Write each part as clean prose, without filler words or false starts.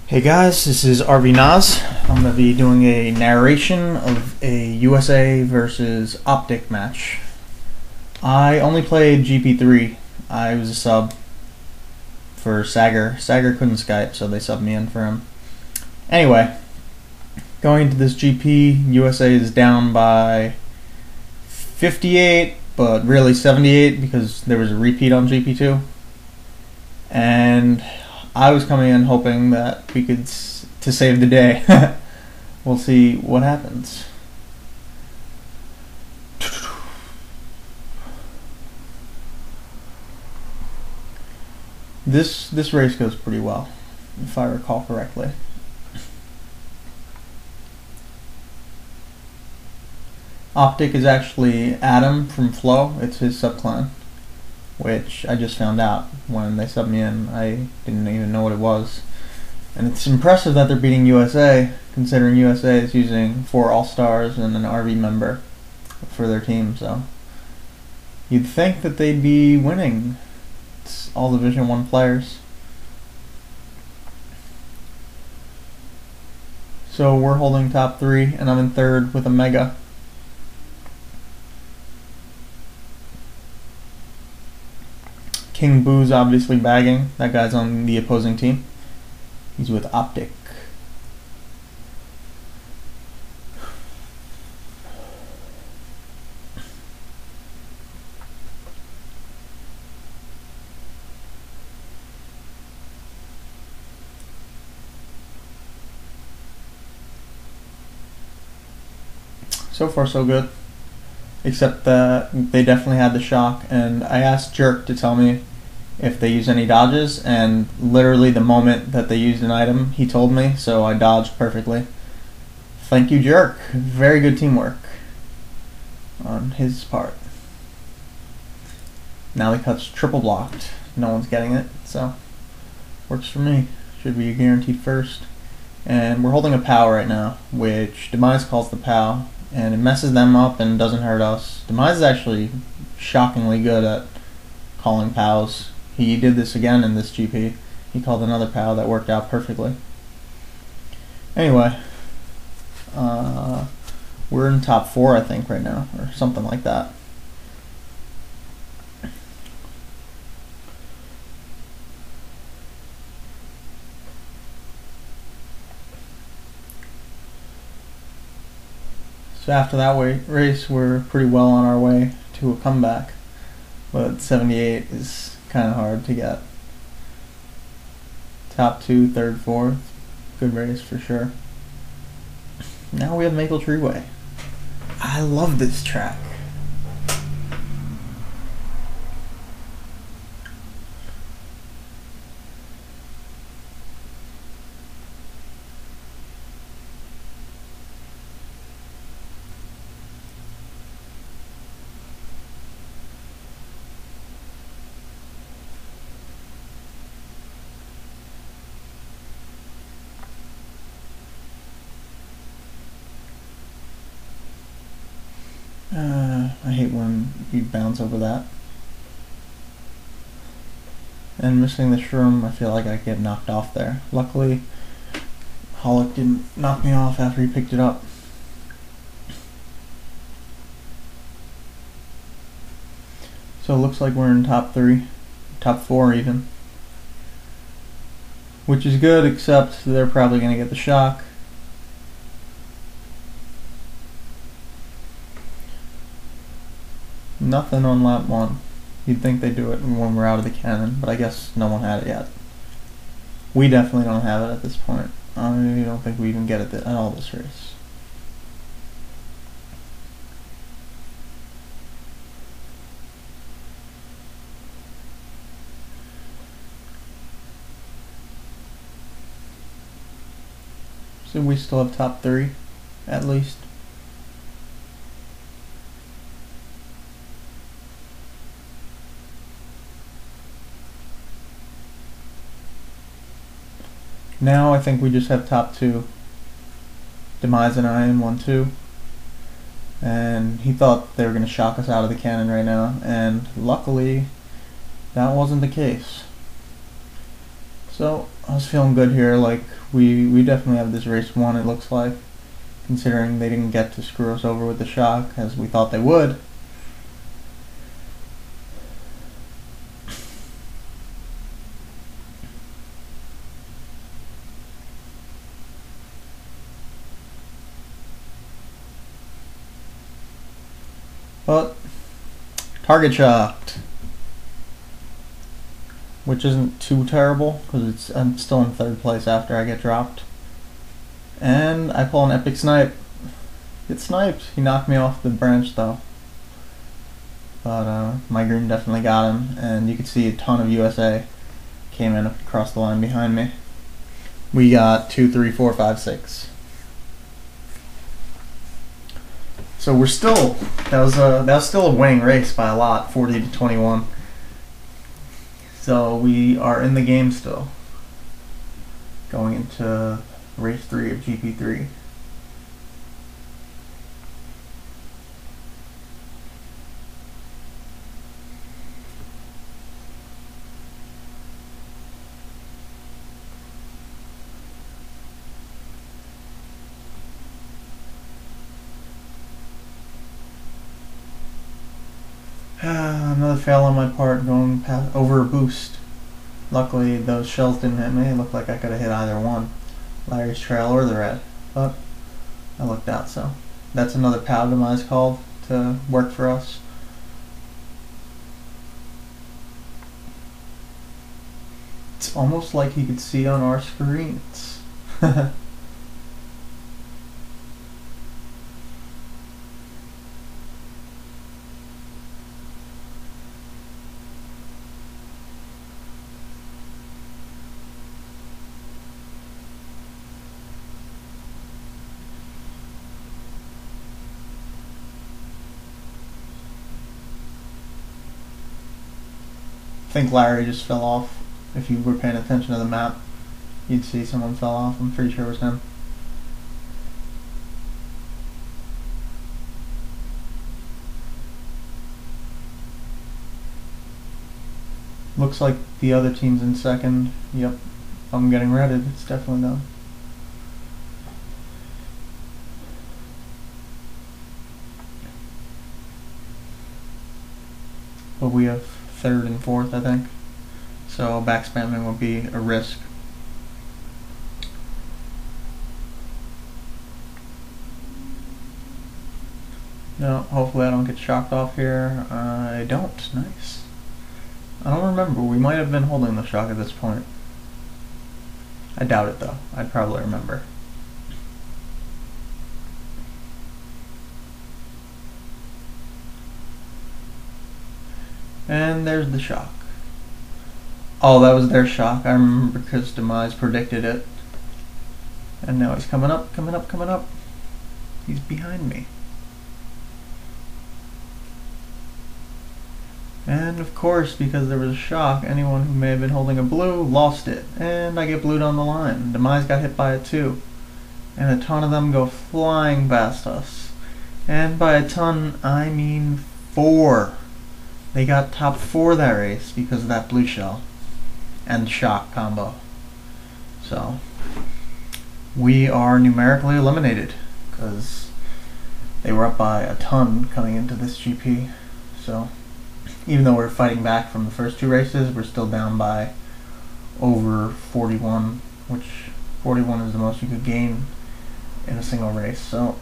Hey guys, this is RV Nas. I'm going to be doing a narration of a USA versus Optic match. I only played GP3. I was a sub for Sager. Sager couldn't Skype, so they subbed me in for him. Anyway, going into this GP, USA is down by 58, but really 78 because there was a repeat on GP2. And I was coming in hoping that we could to save the day. We'll see what happens. This race goes pretty well, if I recall correctly. Optic is actually Adam from Flow. It's his subclan, which I just found out when they subbed me in. I didn't even know what it was. And it's impressive that they're beating USA, considering USA is using 4 All-Stars and an RV member for their team, so you'd think that they'd be winning. It's all Division 1 players. So we're holding top 3, and I'm in 3rd with a Mega. King Boo's obviously bagging. That guy's on the opposing team. He's with Optic. So far so good. Except that they definitely had the shock, and I asked Jerk to tell me if they use any dodges, and literally the moment that they used an item, he told me, so I dodged perfectly. Thank you, Jerk. Very good teamwork on his part. Now the cut's triple blocked. No one's getting it, so works for me. Should be a guaranteed first. And we're holding a POW right now, which Demise calls the POW, and it messes them up and doesn't hurt us. Demise is actually shockingly good at calling POWs. He did this again in this GP. He called another POW that worked out perfectly. Anyway, we're in top 4, I think, right now, or something like that. So after that race, we're pretty well on our way to a comeback, but 78 is kind of hard to get. Top 2, 3rd, 4th, good race for sure. Now we have Maple Tree Way. I love this track. I hate when you bounce over that. And missing the shroom, I feel like I get knocked off there. Luckily, Hollick didn't knock me off after he picked it up. So it looks like we're in top 3, top 4 even. Which is good, except they're probably going to get the shock. Nothing on lap 1. You'd think they'd do it when we're out of the cannon, but I guess no one had it yet. We definitely don't have it at this point. I don't think we even get it at all this race. So we still have top 3, at least. Now I think we just have top 2. Demise and I in 1-2. And he thought they were going to shock us out of the cannon right now, and luckily that wasn't the case. So I was feeling good here. Like we definitely have this race won. It looks like, considering they didn't get to screw us over with the shock as we thought they would. But target shocked, which isn't too terrible because I'm still in third place after I get dropped. And I pull an epic snipe. Get sniped. He knocked me off the branch though. But my green definitely got him, and you could see a ton of USA came in across the line behind me. We got 2, 3, 4, 5, 6. So we're still that was still a winning race by a lot, 40 to 21. So we are in the game still, going into race 3 of GP3. Another fail on my part, going past, over a boost. Luckily, those shells didn't hit me. It looked like I could have hit either one, Larry's trail or the red, but I looked out. So that's another POW demise call to work for us. It's almost like you could see on our screens. I think Larry just fell off. If you were paying attention to the map, you'd see someone fell off. I'm pretty sure it was him. Looks like the other team's in second. Yep, I'm getting redded. It's definitely them. But we have third and fourth, I think. So back spamming would be a risk. No, hopefully I don't get shocked off here. I don't. Nice. I don't remember. We might have been holding the shock at this point. I doubt it though. I'd probably remember. And there's the shock. Oh, that was their shock. I remember because Demise predicted it. And now he's coming up, coming up, coming up. He's behind me. And of course, because there was a shock, anyone who may have been holding a blue lost it. And I get blued on the line. Demise got hit by it too. And a ton of them go flying past us. And by a ton, I mean 4. They got top 4 that race because of that blue shell and shock combo. So we are numerically eliminated because they were up by a ton coming into this GP. So even though we're fighting back from the first 2 races, we're still down by over 41, which 41 is the most you could gain in a single race. So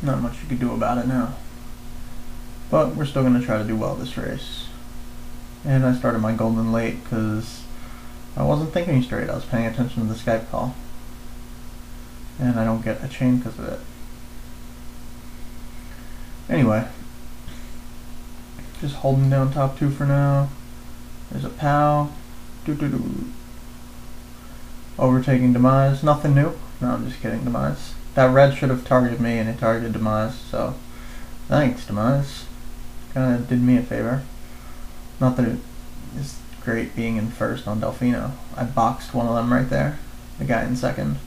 not much you could do about it now. But we're still going to try to do well this race. And I started my golden late because I wasn't thinking straight. I was paying attention to the Skype call. And I don't get a chain because of it. Anyway. Just holding down top 2 for now. There's a POW. Overtaking Demise. Nothing new. No, I'm just kidding, Demise. That red should have targeted me and it targeted Demise. So, thanks, Demise. Kind of did me a favor. Not that it is great being in first on Delfino. I boxed one of them right there. The guy in second.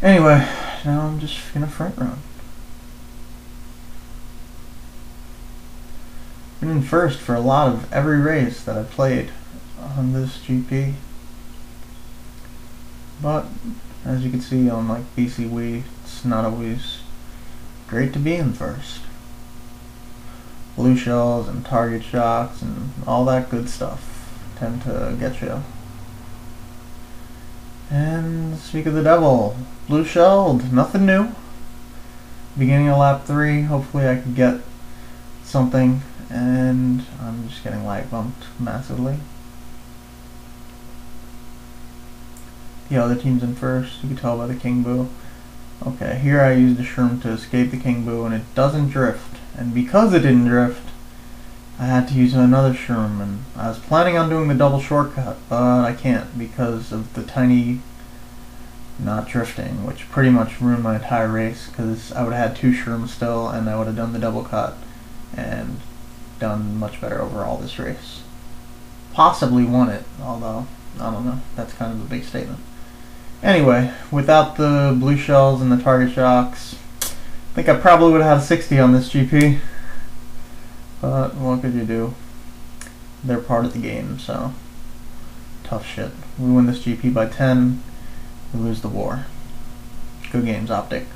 Anyway, now I'm just gonna front run. Been in first for a lot of every race that I've played on this GP. But as you can see on like BC Wii, it's not always great to be in first. Blue shells and target shocks and all that good stuff tend to get you. And speak of the devil, blue shelled, nothing new. Beginning of lap 3, hopefully I can get something, and I'm just getting lag bumped massively. The other team's in first, you can tell by the King Boo. Okay, here I used the shroom to escape the King Boo and it doesn't drift. And because it didn't drift, I had to use another shroom, and I was planning on doing the double shortcut, but I can't because of the tiny not drifting, which pretty much ruined my entire race because I would have had 2 shrooms still and I would have done the double cut and done much better overall this race. Possibly won it, although, I don't know, that's kind of a big statement. Anyway, without the blue shells and the target shocks, I think I probably would have had a 60 on this GP. But what could you do? They're part of the game, so tough shit. We win this GP by 10, we lose the war. Good games, Optic.